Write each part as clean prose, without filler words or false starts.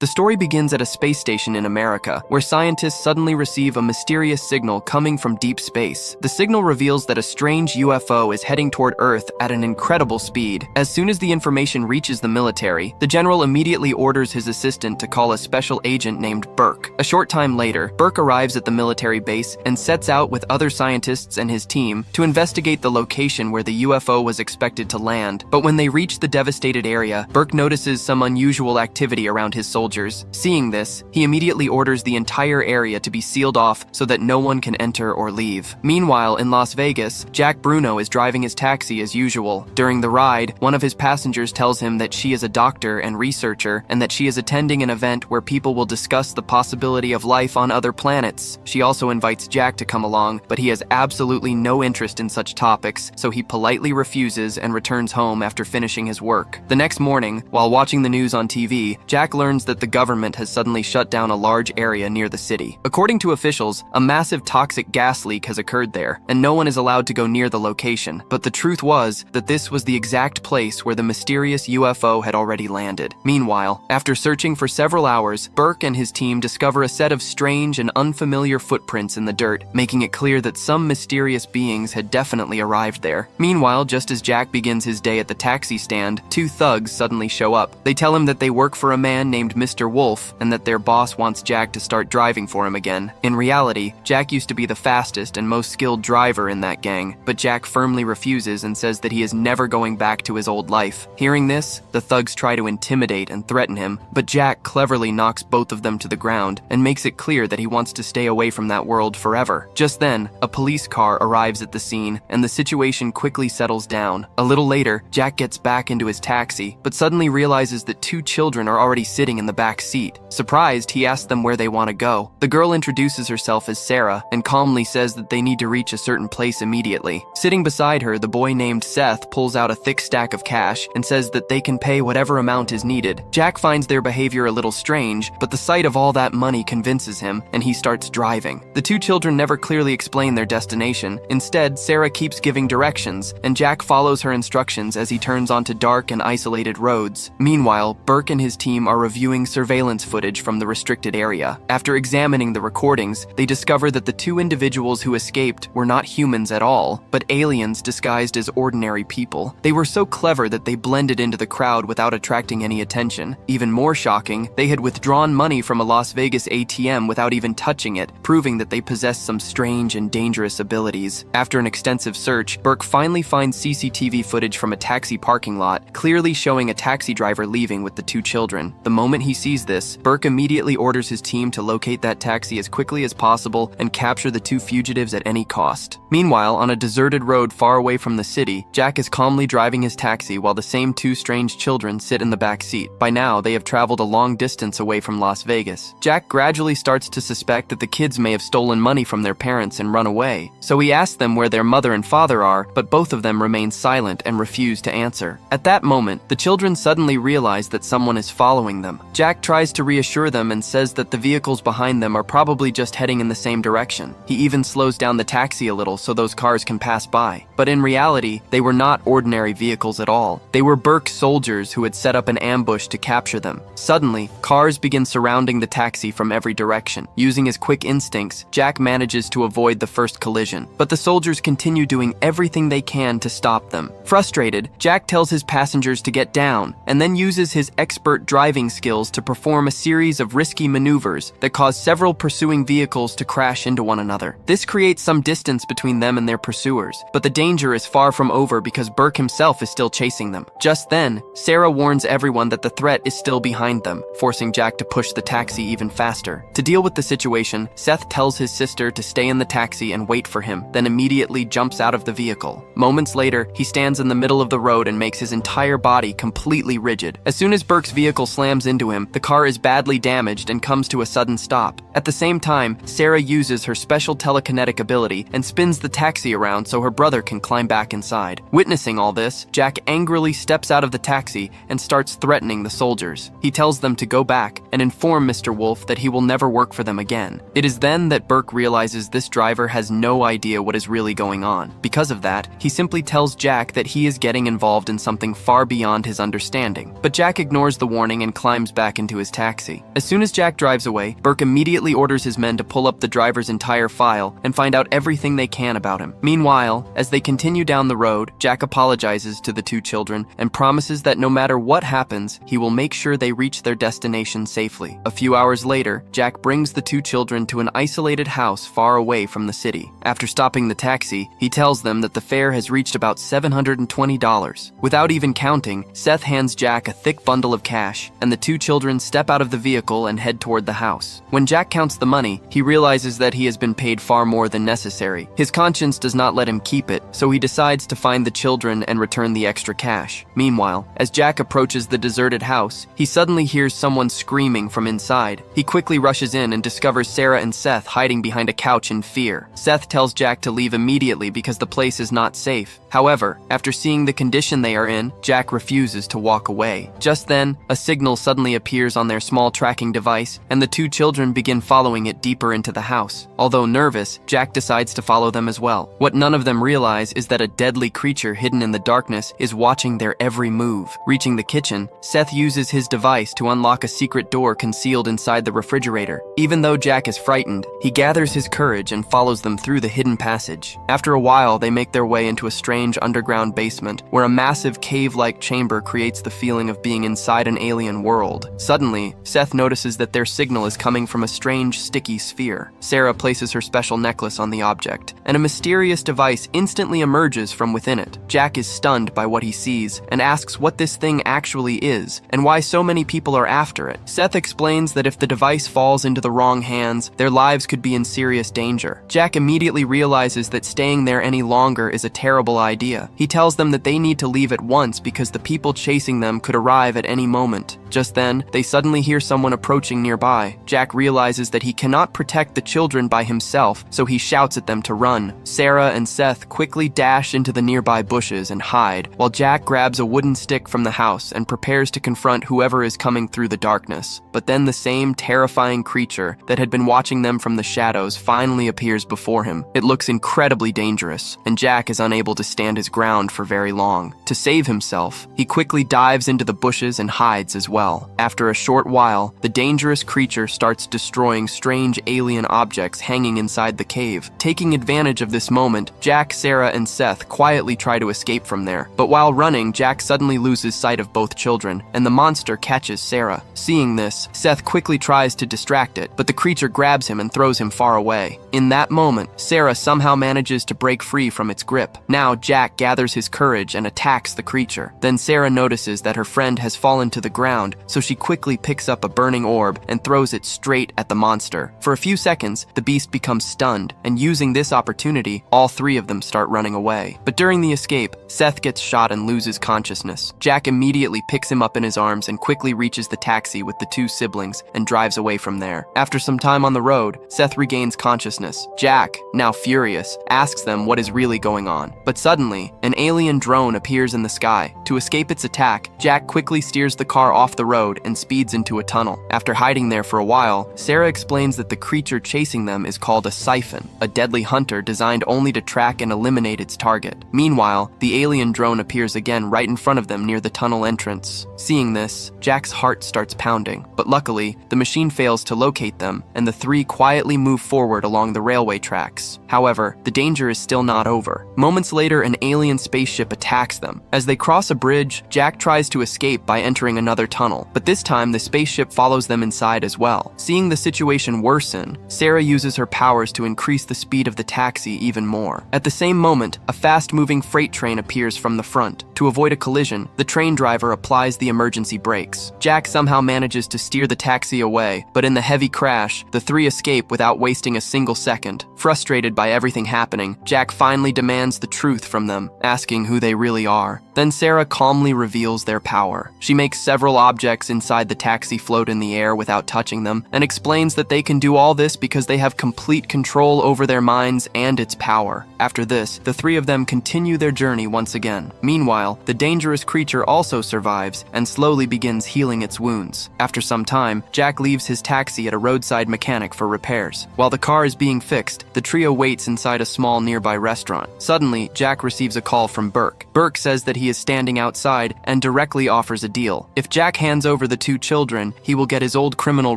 The story begins at a space station in America, where scientists suddenly receive a mysterious signal coming from deep space. The signal reveals that a strange UFO is heading toward Earth at an incredible speed. As soon as the information reaches the military, the general immediately orders his assistant to call a special agent named Burke. A short time later, Burke arrives at the military base and sets out with other scientists and his team to investigate the location where the UFO was expected to land. But when they reach the devastated area, Burke notices some unusual activity around his soldiers. Seeing this, he immediately orders the entire area to be sealed off so that no one can enter or leave. Meanwhile, in Las Vegas, Jack Bruno is driving his taxi as usual. During the ride, one of his passengers tells him that she is a doctor and researcher and that she is attending an event where people will discuss the possibility of life on other planets. She also invites Jack to come along, but he has absolutely no interest in such topics, so he politely refuses and returns home after finishing his work. The next morning, while watching the news on TV, Jack learns that the government has suddenly shut down a large area near the city. According to officials, a massive toxic gas leak has occurred there, and no one is allowed to go near the location. But the truth was that this was the exact place where the mysterious UFO had already landed. Meanwhile, after searching for several hours, Burke and his team discover a set of strange and unfamiliar footprints in the dirt, making it clear that some mysterious beings had definitely arrived there. Meanwhile, just as Jack begins his day at the taxi stand, two thugs suddenly show up. They tell him that they work for a man named Mr. Wolf and that their boss wants Jack to start driving for him again. In reality, Jack used to be the fastest and most skilled driver in that gang, but Jack firmly refuses and says that he is never going back to his old life. Hearing this, the thugs try to intimidate and threaten him, but Jack cleverly knocks both of them to the ground and makes it clear that he wants to stay away from that world forever. Just then, a police car arrives at the scene, and the situation quickly settles down. A little later, Jack gets back into his taxi, but suddenly realizes that two children are already sitting in the back seat. Surprised, he asks them where they want to go. The girl introduces herself as Sarah and calmly says that they need to reach a certain place immediately. Sitting beside her, the boy named Seth pulls out a thick stack of cash and says that they can pay whatever amount is needed. Jack finds their behavior a little strange, but the sight of all that money convinces him, and he starts driving. The two children never clearly explain their destination. Instead, Sarah keeps giving directions, and Jack follows her instructions as he turns onto dark and isolated roads. Meanwhile, Burke and his team are reviewing surveillance footage from the restricted area. After examining the recordings, they discover that the two individuals who escaped were not humans at all, but aliens disguised as ordinary people. They were so clever that they blended into the crowd without attracting any attention. Even more shocking, they had withdrawn money from a Las Vegas ATM without even touching it, proving that they possessed some strange and dangerous abilities. After an extensive search, Burke finally finds CCTV footage from a taxi parking lot, clearly showing a taxi driver leaving with the two children. The moment he sees this, Burke immediately orders his team to locate that taxi as quickly as possible and capture the two fugitives at any cost. Meanwhile, on a deserted road far away from the city, Jack is calmly driving his taxi while the same two strange children sit in the back seat. By now, they have traveled a long distance away from Las Vegas. Jack gradually starts to suspect that the kids may have stolen money from their parents and run away. So he asks them where their mother and father are, but both of them remain silent and refuse to answer. At that moment, the children suddenly realize that someone is following them. Jack tries to reassure them and says that the vehicles behind them are probably just heading in the same direction. He even slows down the taxi a little so those cars can pass by. But in reality, they were not ordinary vehicles at all. They were Burke's soldiers who had set up an ambush to capture them. Suddenly, cars begin surrounding the taxi from every direction. Using his quick instincts, Jack manages to avoid the first collision, but the soldiers continue doing everything they can to stop them. Frustrated, Jack tells his passengers to get down, and then uses his expert driving skills to perform a series of risky maneuvers that cause several pursuing vehicles to crash into one another. This creates some distance between them and their pursuers, but the danger is far from over because Burke himself is still chasing them. Just then, Sarah warns everyone that the threat is still behind them, forcing Jack to push the taxi even faster. To deal with the situation, Seth tells his sister to stay in the taxi and wait for him, then immediately jumps out of the vehicle. Moments later, he stands in the middle of the road and makes his entire body completely rigid. As soon as Burke's vehicle slams into him, the car is badly damaged and comes to a sudden stop. At the same time, Sarah uses her special telekinetic ability and spins the taxi around so her brother can climb back inside. Witnessing all this, Jack angrily steps out of the taxi and starts threatening the soldiers. He tells them to go back and inform Mr. Wolf that he will never work for them again. It is then that Burke realizes this driver has no idea what is really going on. Because of that, he simply tells Jack that he is getting involved in something far beyond his understanding. But Jack ignores the warning and climbs back back into his taxi. As soon as Jack drives away, Burke immediately orders his men to pull up the driver's entire file and find out everything they can about him. Meanwhile, as they continue down the road, Jack apologizes to the two children and promises that no matter what happens, he will make sure they reach their destination safely. A few hours later, Jack brings the two children to an isolated house far away from the city. After stopping the taxi, he tells them that the fare has reached about $720. Without even counting, Seth hands Jack a thick bundle of cash, and the two children step out of the vehicle and head toward the house. When Jack counts the money, he realizes that he has been paid far more than necessary. His conscience does not let him keep it, so he decides to find the children and return the extra cash. Meanwhile, as Jack approaches the deserted house, he suddenly hears someone screaming from inside. He quickly rushes in and discovers Sara and Seth hiding behind a couch in fear. Seth tells Jack to leave immediately because the place is not safe. However, after seeing the condition they are in, Jack refuses to walk away. Just then, a signal suddenly appears on their small tracking device, and the two children begin following it deeper into the house. Although nervous, Jack decides to follow them as well. What none of them realize is that a deadly creature hidden in the darkness is watching their every move. Reaching the kitchen, Seth uses his device to unlock a secret door concealed inside the refrigerator. Even though Jack is frightened, he gathers his courage and follows them through the hidden passage. After a while, they make their way into a strange underground basement, where a massive cave-like chamber creates the feeling of being inside an alien world. Suddenly, Seth notices that their signal is coming from a strange, sticky sphere. Sara places her special necklace on the object, and a mysterious device instantly emerges from within it. Jack is stunned by what he sees, and asks what this thing actually is, and why so many people are after it. Seth explains that if the device falls into the wrong hands, their lives could be in serious danger. Jack immediately realizes that staying there any longer is a terrible idea. He tells them that they need to leave at once because the people chasing them could arrive at any moment. Just then, they suddenly hear someone approaching nearby. Jack realizes that he cannot protect the children by himself, so he shouts at them to run. Sara and Seth quickly dash into the nearby bushes and hide, while Jack grabs a wooden stick from the house and prepares to confront whoever is coming through the darkness. But then the same terrifying creature that had been watching them from the shadows finally appears before him. It looks incredibly dangerous, and Jack is unable to stand his ground for very long. To save himself, he quickly dives into the bushes and hides as well. After a short while, the dangerous creature starts destroying strange alien objects hanging inside the cave. Taking advantage of this moment, Jack, Sara, and Seth quietly try to escape from there. But while running, Jack suddenly loses sight of both children, and the monster catches Sara. Seeing this, Seth quickly tries to distract it, but the creature grabs him and throws him far away. In that moment, Sara somehow manages to break free from its grip. Now, Jack gathers his courage and attacks the creature. Then Sara notices that her friend has fallen to the ground, so she quickly picks up a burning orb and throws it straight at the monster. For a few seconds, the beast becomes stunned, and using this opportunity, all three of them start running away. But during the escape, Seth gets shot and loses consciousness. Jack immediately picks him up in his arms and quickly reaches the taxi with the two siblings and drives away from there. After some time on the road, Seth regains consciousness. Jack, now furious, asks them what is really going on. But suddenly, an alien drone appears in the sky. To escape its attack, Jack quickly steers the car off the road and speeds into a tunnel. After hiding there for a while, Sara explains that the creature chasing them is called a Siphon, a deadly hunter designed only to track and eliminate its target. Meanwhile, the alien drone appears again right in front of them near the tunnel entrance. Seeing this, Jack's heart starts pounding, but luckily, the machine fails to locate them, and the three quietly move forward along the railway tracks. However, the danger is still not over. Moments later, an alien spaceship attacks them. As they cross a bridge, Jack tries to escape by entering another tunnel, but this time the spaceship follows them inside as well. Seeing the situation worsen, Sara uses her powers to increase the speed of the taxi even more. At the same moment, a fast-moving freight train appears from the front. To avoid a collision, the train driver applies the emergency brakes. Jack somehow manages to steer the taxi away, but in the heavy crash, the three escape without wasting a single second. Frustrated by everything happening, Jack finally demands the truth from them, asking who they really are. Then Sara calmly reveals their power. She makes several objects inside the taxi float in the air without touching them, and explains that they can do all this because they have complete control over their minds and its power. After this, the three of them continue their journey once again. Meanwhile, the dangerous creature also survives and slowly begins healing its wounds. After some time, Jack leaves his taxi at a roadside mechanic for repairs. While the car is being fixed, the trio waits inside a small nearby restaurant. Suddenly, Jack receives a call from Burke. Burke says that he is standing outside and directly offers a deal. If Jack hands over the the two children, he will get his old criminal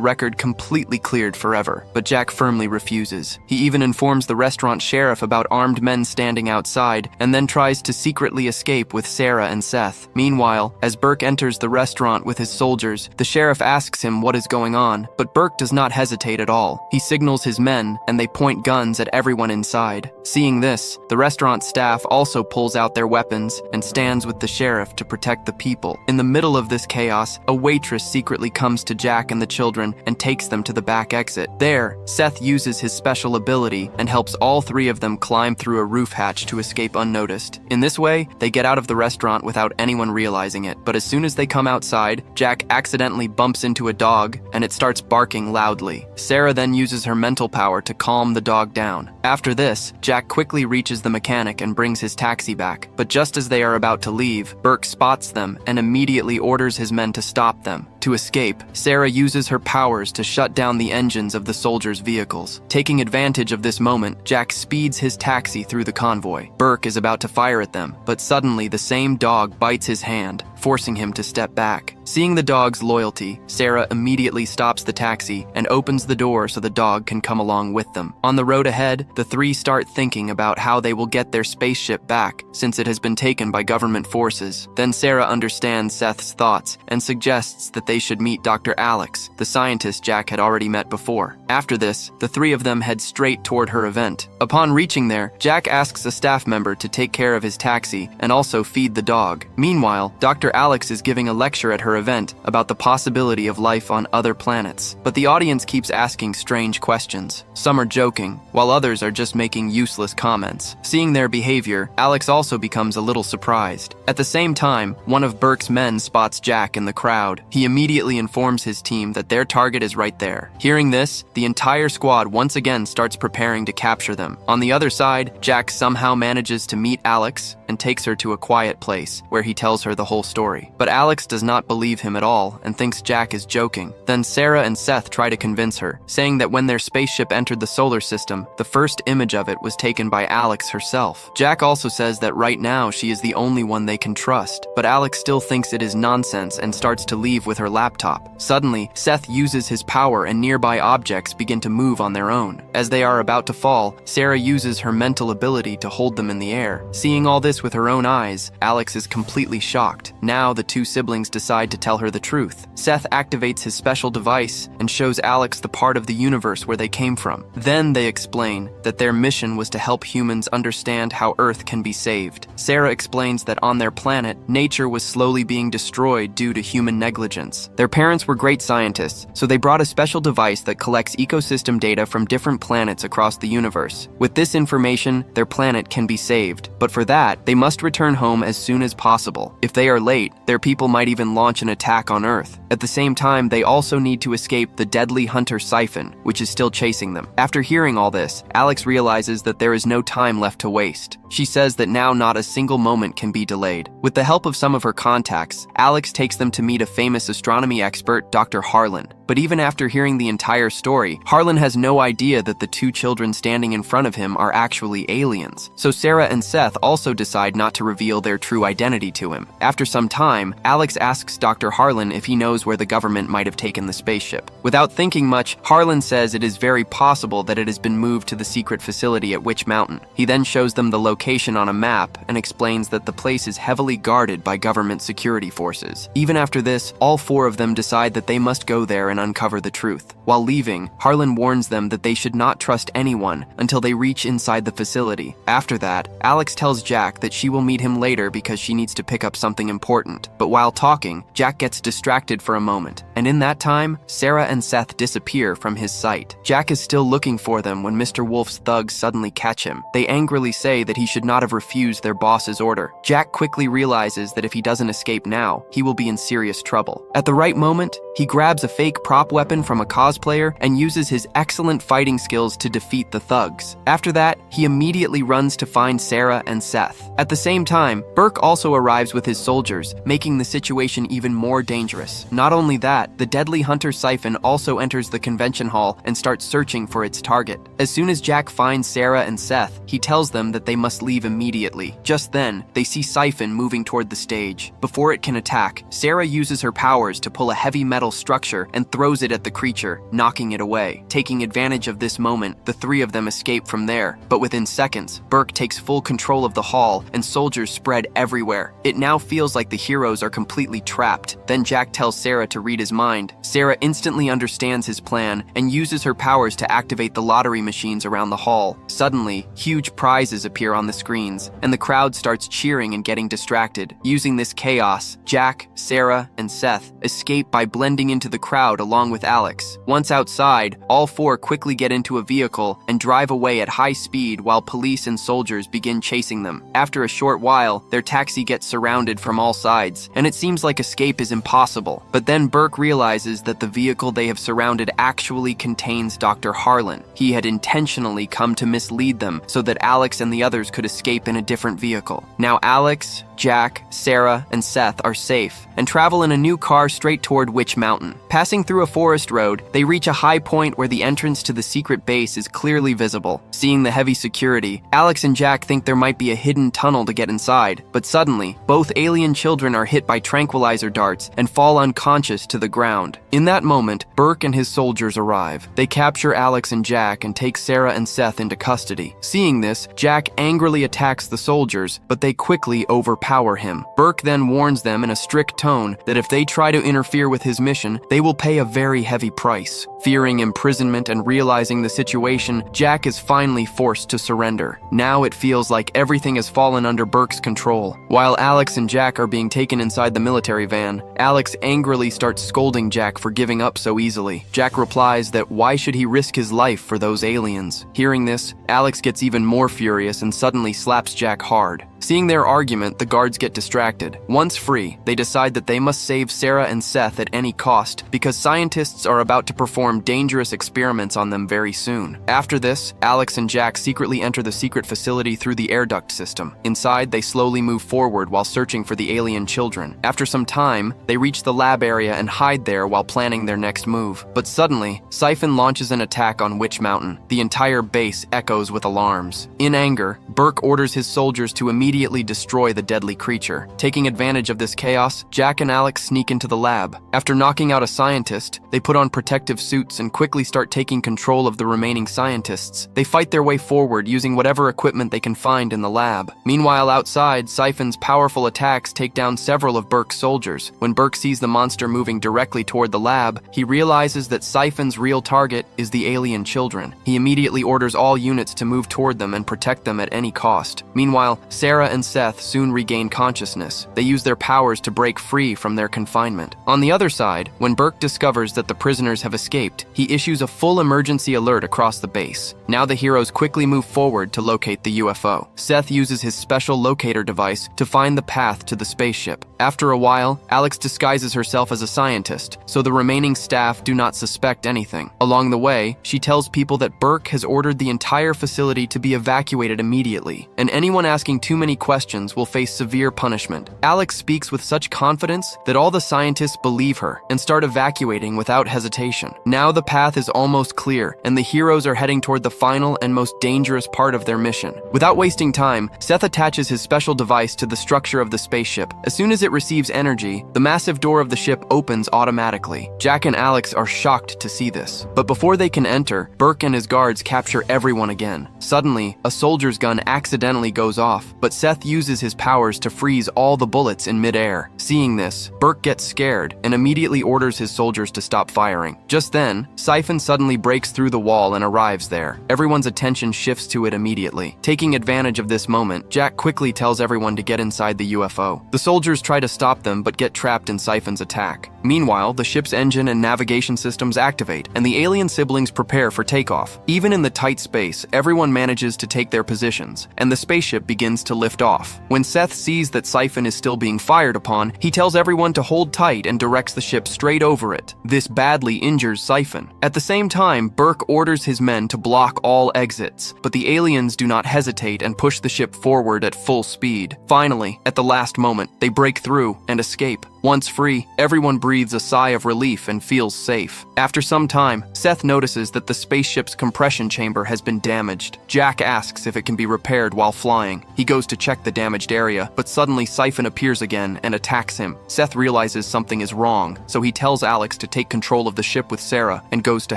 record completely cleared forever. But Jack firmly refuses. He even informs the restaurant sheriff about armed men standing outside, and then tries to secretly escape with Sara and Seth. Meanwhile, as Burke enters the restaurant with his soldiers, the sheriff asks him what is going on, but Burke does not hesitate at all. He signals his men, and they point guns at everyone inside. Seeing this, the restaurant staff also pulls out their weapons and stands with the sheriff to protect the people. In the middle of this chaos, a waitress secretly comes to Jack and the children and takes them to the back exit. There, Seth uses his special ability and helps all three of them climb through a roof hatch to escape unnoticed. In this way, they get out of the restaurant without anyone realizing it. But as soon as they come outside, Jack accidentally bumps into a dog and it starts barking loudly. Sara then uses her mental power to calm the dog down. After this, Jack quickly reaches the mechanic and brings his taxi back. But just as they are about to leave, Burke spots them and immediately orders his men to stop them. To escape, Sara uses her powers to shut down the engines of the soldiers' vehicles. Taking advantage of this moment, Jack speeds his taxi through the convoy. Burke is about to fire at them, but suddenly the same dog bites his hand, forcing him to step back. Seeing the dog's loyalty, Sara immediately stops the taxi and opens the door so the dog can come along with them. On the road ahead, the three start thinking about how they will get their spaceship back, since it has been taken by government forces. Then Sara understands Seth's thoughts and suggests that they should meet Dr. Alex, the scientist Jack had already met before. After this, the three of them head straight toward her event. Upon reaching there, Jack asks a staff member to take care of his taxi and also feed the dog. Meanwhile, Dr. Alex is giving a lecture at her event about the possibility of life on other planets. But the audience keeps asking strange questions. Some are joking, while others are just making useless comments. Seeing their behavior, Alex also becomes a little surprised. At the same time, one of Burke's men spots Jack in the crowd. He immediately informs his team that their target is right there. Hearing this, the entire squad once again starts preparing to capture them. On the other side, Jack somehow manages to meet Alex and takes her to a quiet place where he tells her the whole story. But Alex does not believe him at all and thinks Jack is joking. Then Sara and Seth try to convince her, saying that when their spaceship entered the solar system, the first image of it was taken by Alex herself. Jack also says that right now she is the only one they can trust, but Alex still thinks it is nonsense and starts to leave with her laptop. Suddenly, Seth uses his power and nearby objects begin to move on their own. As they are about to fall, Sara uses her mental ability to hold them in the air. Seeing all this with her own eyes, Alex is completely shocked. Now the two siblings decide to tell her the truth. Seth activates his special device and shows Alex the part of the universe where they came from. Then they explain that their mission was to help humans understand how Earth can be saved. Sara explains that on their planet, nature was slowly being destroyed due to human negligence. Their parents were great scientists, so they brought a special device that collects ecosystem data from different planets across the universe. With this information, their planet can be saved, but for that, they must return home as soon as possible. If they are late, their people might even launch an attack on Earth. At the same time, they also need to escape the deadly hunter Siphon, which is still chasing them. After hearing all this, Alex realizes that there is no time left to waste. She says that now not a single moment can be delayed. With the help of some of her contacts, Alex takes them to meet a famous astronomy expert, Dr. Harlan. But even after hearing the entire story, Harlan has no idea that the two children standing in front of him are actually aliens. So Sara and Seth also decide not to reveal their true identity to him. After some time, Alex asks Dr. Harlan if he knows where the government might have taken the spaceship. Without thinking much, Harlan says it is very possible that it has been moved to the secret facility at Witch Mountain. He then shows them the location on a map and explains that the place is heavily guarded by government security forces. Even after this, all four of them decide that they must go there and uncover the truth. While leaving, Harlan warns them that they should not trust anyone until they reach inside the facility. After that, Alex tells Jack that she will meet him later because she needs to pick up something important. But while talking, Jack gets distracted for a moment, and in that time, Sara and Seth disappear from his sight. Jack is still looking for them when Mr. Wolf's thugs suddenly catch him. They angrily say that he should not have refused their boss's order. Jack quickly realizes that if he doesn't escape now, he will be in serious trouble. At the right moment, he grabs a fake prop weapon from a cosplayer and uses his excellent fighting skills to defeat the thugs. After that, he immediately runs to find Sara and Seth. At the same time, Burke also arrives with his soldiers, making the situation even more dangerous. Not only that, the deadly hunter Siphon also enters the convention hall and starts searching for its target. As soon as Jack finds Sara and Seth, he tells them that they must leave immediately. Just then, they see Siphon moving toward the stage. Before it can attack, Sara uses her powers to pull a heavy metal structure and throws it at the creature, knocking it away. Taking advantage of this moment, the three of them escape from there, but within seconds, Burke takes full control of the hall and soldiers spread everywhere. It now feels like the heroes are completely trapped. Then Jack tells Sara to read his mind. Sara instantly understands his plan and uses her powers to activate the lottery machines around the hall. Suddenly, huge prizes appear on the screens, and the crowd starts cheering and getting distracted. Using this chaos, Jack, Sara, and Seth escape by blending into the crowd along with Alex. Once outside, all four quickly get into a vehicle and drive away at high speed while police and soldiers begin chasing them. After a short while, their taxi gets surrounded from all sides, and it seems like escape is impossible. But then Burke realizes that the vehicle they have surrounded actually contains Dr. Harlan. He had intentionally come to mislead them so that Alex and the others could escape in a different vehicle. Now Alex, Jack, Sara, and Seth are safe and travel in a new car straight toward Witch Mountain. Passing through a forest road, they reach a high point where the entrance to the secret base is clearly visible. Seeing the heavy security, Alex and Jack think there might be a hidden tunnel to get inside, but suddenly, both alien children are hit by tranquilizer darts and fall unconscious to the ground. In that moment, Burke and his soldiers arrive. They capture Alex and Jack and take Sara and Seth into custody. Seeing this, Jack angrily attacks the soldiers, but they quickly overpower him. Burke then warns them in a strict tone that if they try to interfere with his mission, they will pay a very heavy price. Fearing imprisonment and realizing the situation, Jack is finally forced to surrender. Now it feels like everything has fallen under Burke's control. While Alex and Jack are being taken inside the military van, Alex angrily starts scolding Jack for giving up so easily. Jack replies that why should he risk his life for those aliens? Hearing this, Alex gets even more furious and suddenly slaps Jack hard. Seeing their argument, the guards get distracted. Once free, they decide that they must save Sara and Seth at any cost because scientists are about to perform dangerous experiments on them very soon. After this, Alex and Jack secretly enter the secret facility through the air duct system. Inside, they slowly move forward while searching for the alien children. After some time, they reach the lab area and hide there while planning their next move. But suddenly, Siphon launches an attack on Witch Mountain. The entire base echoes with alarms. In anger, Burke orders his soldiers to immediately destroy the deadly creature. Taking advantage of this chaos, Jack and Alex sneak into the lab. After knocking out a scientist, they put on protective suits and quickly start taking control of the remaining scientists. They fight their way forward using whatever equipment they can find in the lab. Meanwhile, outside, Siphon's powerful attacks take down several of Burke's soldiers. When Burke sees the monster moving directly toward the lab, he realizes that Siphon's real target is the alien children. He immediately orders all units to move toward them and protect them at any cost. Meanwhile, Sara and Seth soon regain consciousness. They use their powers to break free from their confinement. On the other side, when Burke discovers that the prisoners have escaped, he issues a full emergency alert across the base. Now the heroes quickly move forward to locate the UFO. Seth uses his special locator device to find the path to the spaceship. After a while, Alex disguises herself as a scientist, so the remaining staff do not suspect anything. Along the way, she tells people that Burke has ordered the entire facility to be evacuated immediately, and anyone asking too many questions will face severe punishment. Alex speaks with such confidence that all the scientists believe her and start evacuating without hesitation. Now the path is almost clear, and the heroes are heading toward the final and most dangerous part of their mission. Without wasting time, Seth attaches his special device to the structure of the spaceship. As soon as it receives energy, the massive door of the ship opens automatically. Jack and Alex are shocked to see this. But before they can enter, Burke and his guards capture everyone again. Suddenly, a soldier's gun accidentally goes off, but Seth uses his powers to freeze all the bullets in midair. Seeing this, Burke gets scared and immediately orders his soldiers to stop firing. Just then, Siphon suddenly breaks through the wall and arrives there. Everyone's attention shifts to it immediately. Taking advantage of this moment, Jack quickly tells everyone to get inside the UFO. The soldiers try to stop them but get trapped in Siphon's attack. Meanwhile, the ship's engine and navigation systems activate, and the alien siblings prepare for takeoff. Even in the tight space, everyone manages to take their positions, and the spaceship begins to lift off. When Seth sees that Siphon is still being fired upon, he tells everyone to hold tight and directs the ship straight over it. This badly injures Siphon. At the same time, Burke orders his men to block all exits, but the aliens do not hesitate and push the ship forward at full speed. Finally, at the last moment, they break through and escape. Once free, everyone breathes a sigh of relief and feels safe. After some time, Seth notices that the spaceship's compression chamber has been damaged. Jack asks if it can be repaired while flying. He goes to check the damaged area, but suddenly Siphon appears again and attacks him. Seth realizes something is wrong, so he tells Alex to take control of the ship with Sarah and goes to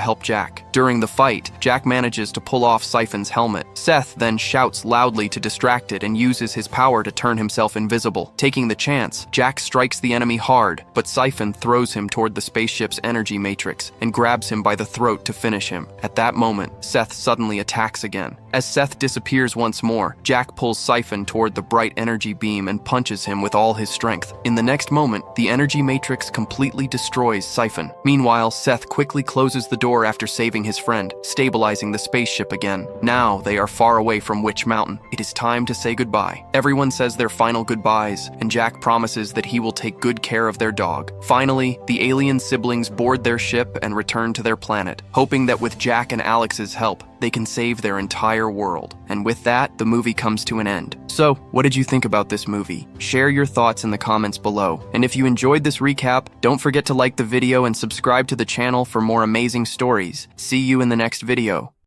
help Jack. During the fight, Jack manages to pull off Siphon's helmet. Seth then shouts loudly to distract it and uses his power to turn himself invisible. Taking the chance, Jack strikes the enemy hard, but Siphon throws him toward the spaceship's energy matrix and grabs him by the throat to finish him. At that moment, Seth suddenly attacks again. As Seth disappears once more, Jack pulls Siphon toward the bright energy beam and punches him with all his strength. In the next moment, the energy matrix completely destroys Siphon. Meanwhile, Seth quickly closes the door after saving his friend, stabilizing the spaceship again. Now they are far away from Witch Mountain. It is time to say goodbye. Everyone says their final goodbyes, and Jack promises that he will take good care of their dog. Finally, the alien siblings board their ship and return to their planet, hoping that with Jack and Alex's help, they can save their entire world. And with that, the movie comes to an end. So, what did you think about this movie? Share your thoughts in the comments below. And if you enjoyed this recap, don't forget to like the video and subscribe to the channel for more amazing stories. See you in the next video.